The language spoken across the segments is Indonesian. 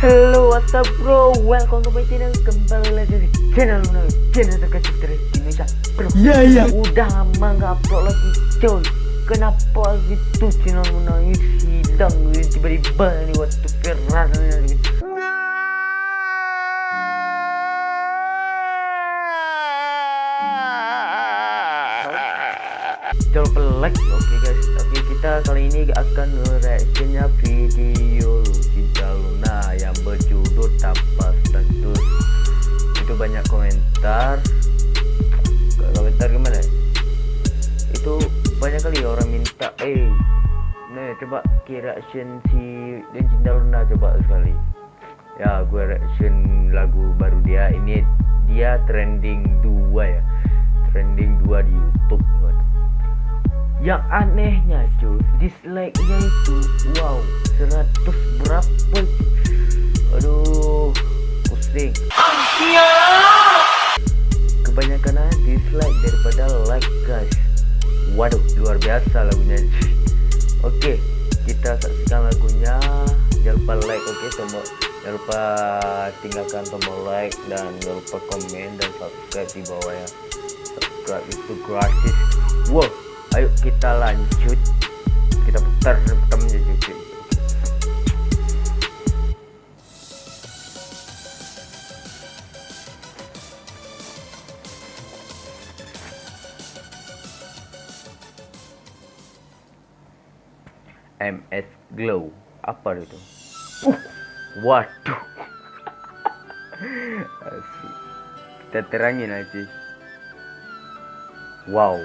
Hello, what's up bro? Welcome to my channel. Kembali lagi di channel Luna, channel terkecil dari Indonesia bro. Udah lama gak upload lagi coy. Kenapa gitu channel Luna ini hilang tiba-tiba nih waktu viral nih. Jangan lupa like, oke guys. Oke, kita kali ini akan reactionnya video Cinta Luna yang berjudul Tanpa Status. Itu banyak komentar. Komentar gimana? Itu banyak kali orang minta, nah coba reaction si dan Cinta Luna coba sekali. Ya, gue reaction lagu baru dia. Ini dia trending 2 ya. Trending 2 di YouTube. Yang anehnya cuy, dislike-nya itu wow 100 berapa. Aduh, pusing. Kebanyakan dislike daripada like guys. Waduh, luar biasa lagunya. Oke, kita saksikan lagunya. Jangan lupa like, oke, tombol. Jangan lupa tinggalkan tombol like dan jangan lupa komen dan subscribe di bawah ya. Subscribe itu gratis. Wow. Ayo kita lanjut. Kita putar rekam jadi. MS Glow. Apa itu? Waduh. Kita terangin aja. Wow.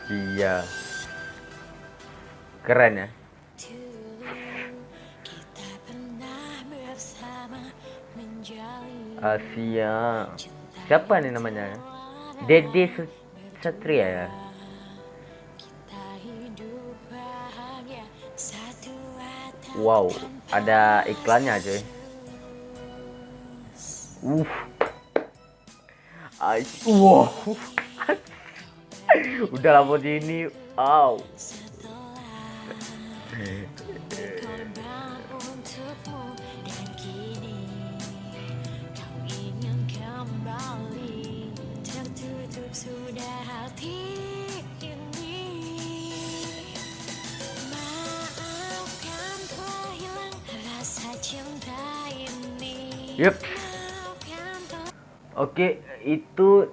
Iya, keren ya. Asia, siapa nih namanya? Dede Satria ya. Wow, ada iklannya aja. Wow. Udah lama ini, wow. Yup. Oke, itu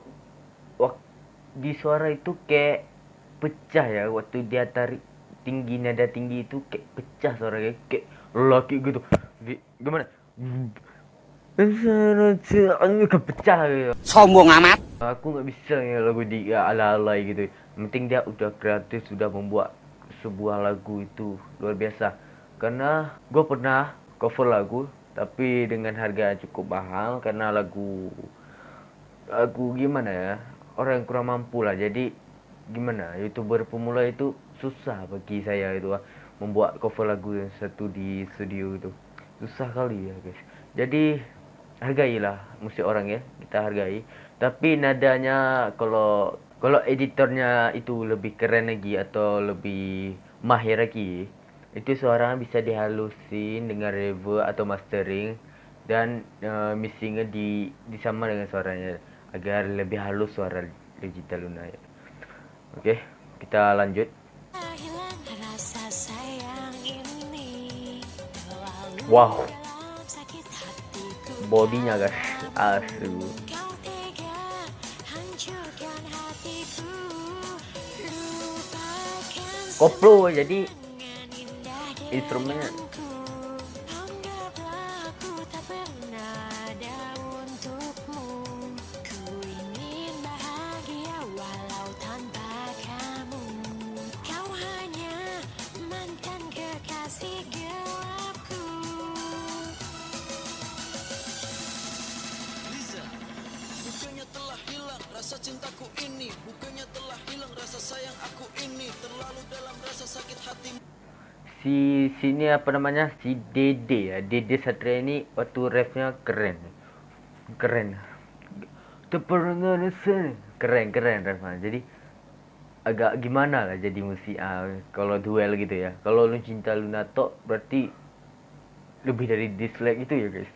di suara itu kayak pecah ya waktu dia tarik tinggi, nada tinggi itu kayak pecah suaranya kayak laki gitu. Gimana? Kepecah gitu. Sombong amat. Aku nggak bisa ya lagu dia ala-ala gitu. Yang penting dia udah kreatif, sudah membuat sebuah lagu itu luar biasa. Karena gue pernah cover lagu tapi dengan harga cukup mahal karena lagu gimana ya, orang yang kurang mampu lah. Jadi gimana, YouTuber pemula itu susah bagi saya itu membuat cover lagu yang satu di studio itu susah kali ya guys. Jadi hargailah musik orang ya, kita hargai. Tapi nadanya kalau editornya itu lebih keren lagi atau lebih mahir lagi, itu suaranya bisa dihalusin dengan reverb atau mastering dan mixingnya disama dengan suaranya agar lebih halus suara digital Luna ya. Oke, kita lanjut. Wow, bodinya guys, asu. Koplo jadi instrumennya. Rasa cintaku ini, bukannya telah hilang rasa sayang aku ini, terlalu dalam rasa sakit hati. Si sini apa namanya, si Dede ya, Dede Satria ini waktu rapnya keren. Keren Rahman. Jadi agak gimana lah jadi musik kalau duel gitu ya. Kalau lu cinta Lunatok berarti lebih dari dislike itu ya guys.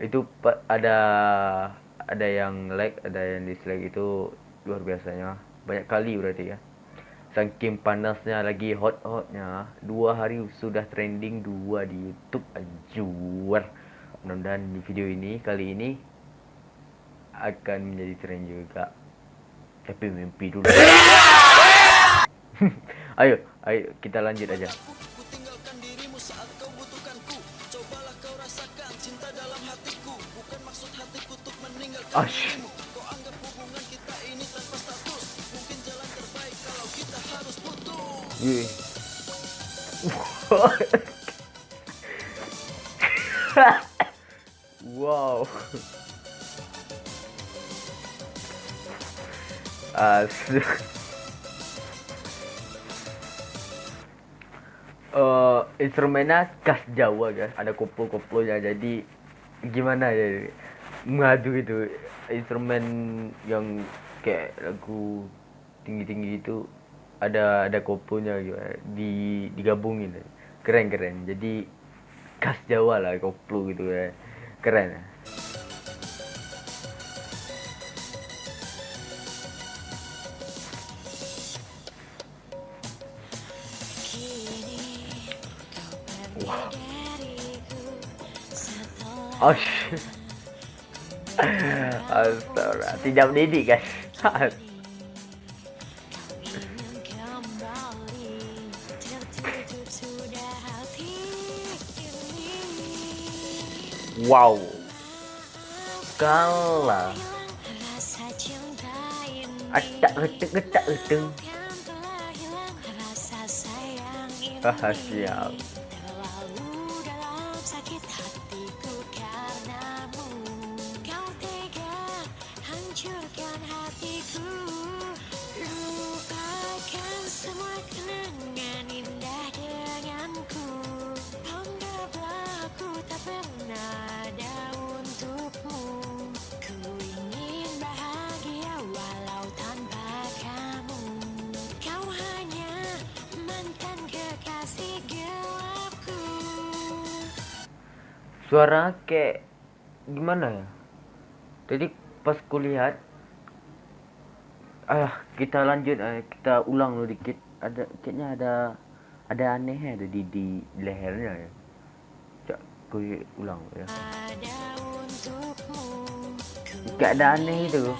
Itu ada yang like, ada yang dislike, itu luar biasanya. Banyak kali berarti ya. Saking panasnya, lagi hot-hotnya, 2 hari sudah trending 2 di YouTube. Anjur. Mudah-mudahan di video ini kali ini akan menjadi tren juga. Tapi mimpi dulu. ayo kita lanjut aja. Ku tinggalkan dirimu saat kau butuhkanku. Cobalah kau rasakan cinta dalam hatiku. Bukan maksud hatiku untuk meninggalkan dirimu. Kau anggap hubungan kita ini tanpa status. Mungkin jalan terbaik kalau kita harus putus. Wow. Asik. Instrumennya khas Jawa guys, ada koplo-koplonya, jadi gimana ya mengadu itu instrumen yang kayak lagu tinggi-tinggi itu ada koplonya gitu, digabungin, keren, jadi khas Jawa lah koplo gitu ya, keren. Astaga, tidak mendidik guys. Wow, kalah. Getak geteng. Siap. Suara kayak gimana ya? Tadi pas kulihat, kita lanjut, kita ulang dulu dikit. Kayaknya ada anehnya ada di lehernya ya. Cak, gue ulang ya. Kayak ada aneh itu.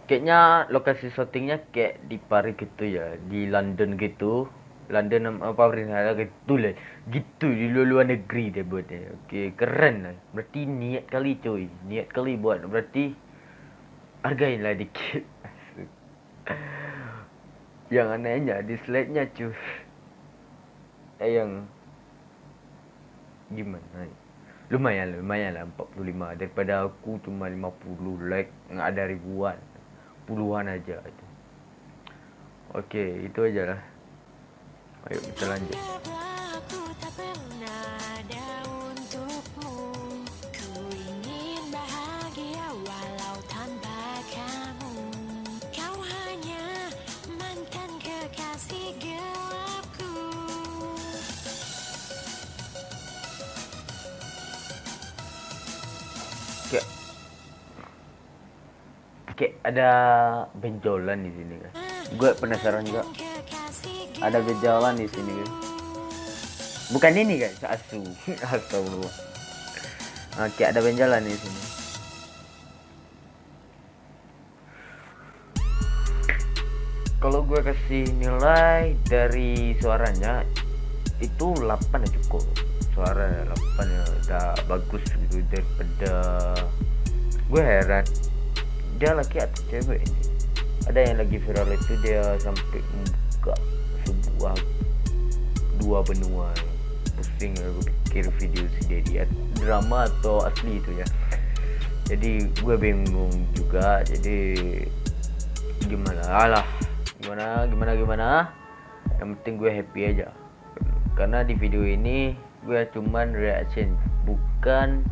Kayaknya lokasi syutingnya kayak di Paris gitu ya, di London gitu. London apa Paris gitu lah. Gitu di luar negeri dia buatnya. Oke, keren lah. Berarti niat kali coy. Niat kali buat. Berarti hargailah dikit. Yang anehnya dislike-nya cuy. Yang gimana? Lumayan lah 45 daripada aku cuma 50 like, nggak ada ribuan. Puluhan aja itu. Oke, itu aja lah. Ayo kita lanjut. Kayak ada benjolan di sini kan. Gue penasaran juga. Ada benjolan di sini kan. Bukan ini guys, asu. Astagfirullah. Oke, ada benjolan di sini. Kalau gue kasih nilai dari suaranya itu 8 ya cukup. suara ya, 8 ya udah bagus gitu. Daripada gue heran dia laki atau cewek ini. Ada yang lagi viral itu dia sampai membuka sebuah dua benua. Pusing ya, gue pikir video dia drama atau asli itu ya. Jadi gue bingung juga. Jadi gimana yang penting gue happy aja, karena di video ini gue cuman reaction, bukan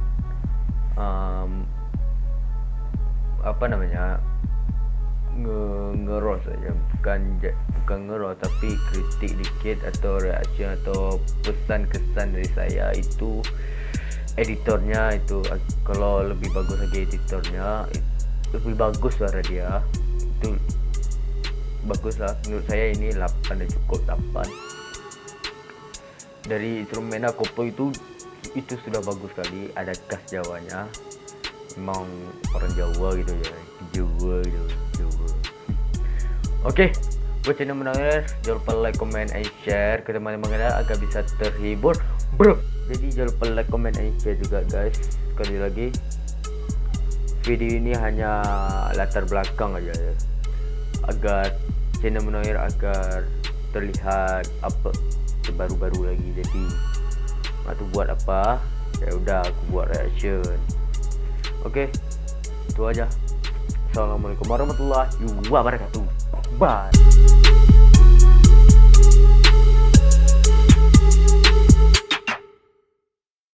ngeros aja, bukan ngeros tapi kritik dikit atau reaction atau pesan kesan dari saya. Itu editornya itu kalau lebih bagus lagi, editornya lebih bagus suara dia itu bagus lah menurut saya. Ini 8 udah cukup. 8 dari instrumen koplo itu sudah bagus sekali. Ada khas Jawanya, memang orang Jawa gitu ya, Jawa. Oke, buat channel Menawir jangan lupa like, comment, and share ke teman-teman kalian agar bisa terhibur bro. Jadi jangan lupa like, comment, and share juga guys. Sekali lagi, video ini hanya latar belakang aja ya, agar channel Menawir agar terlihat apa baru-baru lagi. Jadi aku buat apa ya udah aku buat reaction. Oke, itu aja. Assalamualaikum warahmatullahi wabarakatuh. Bye.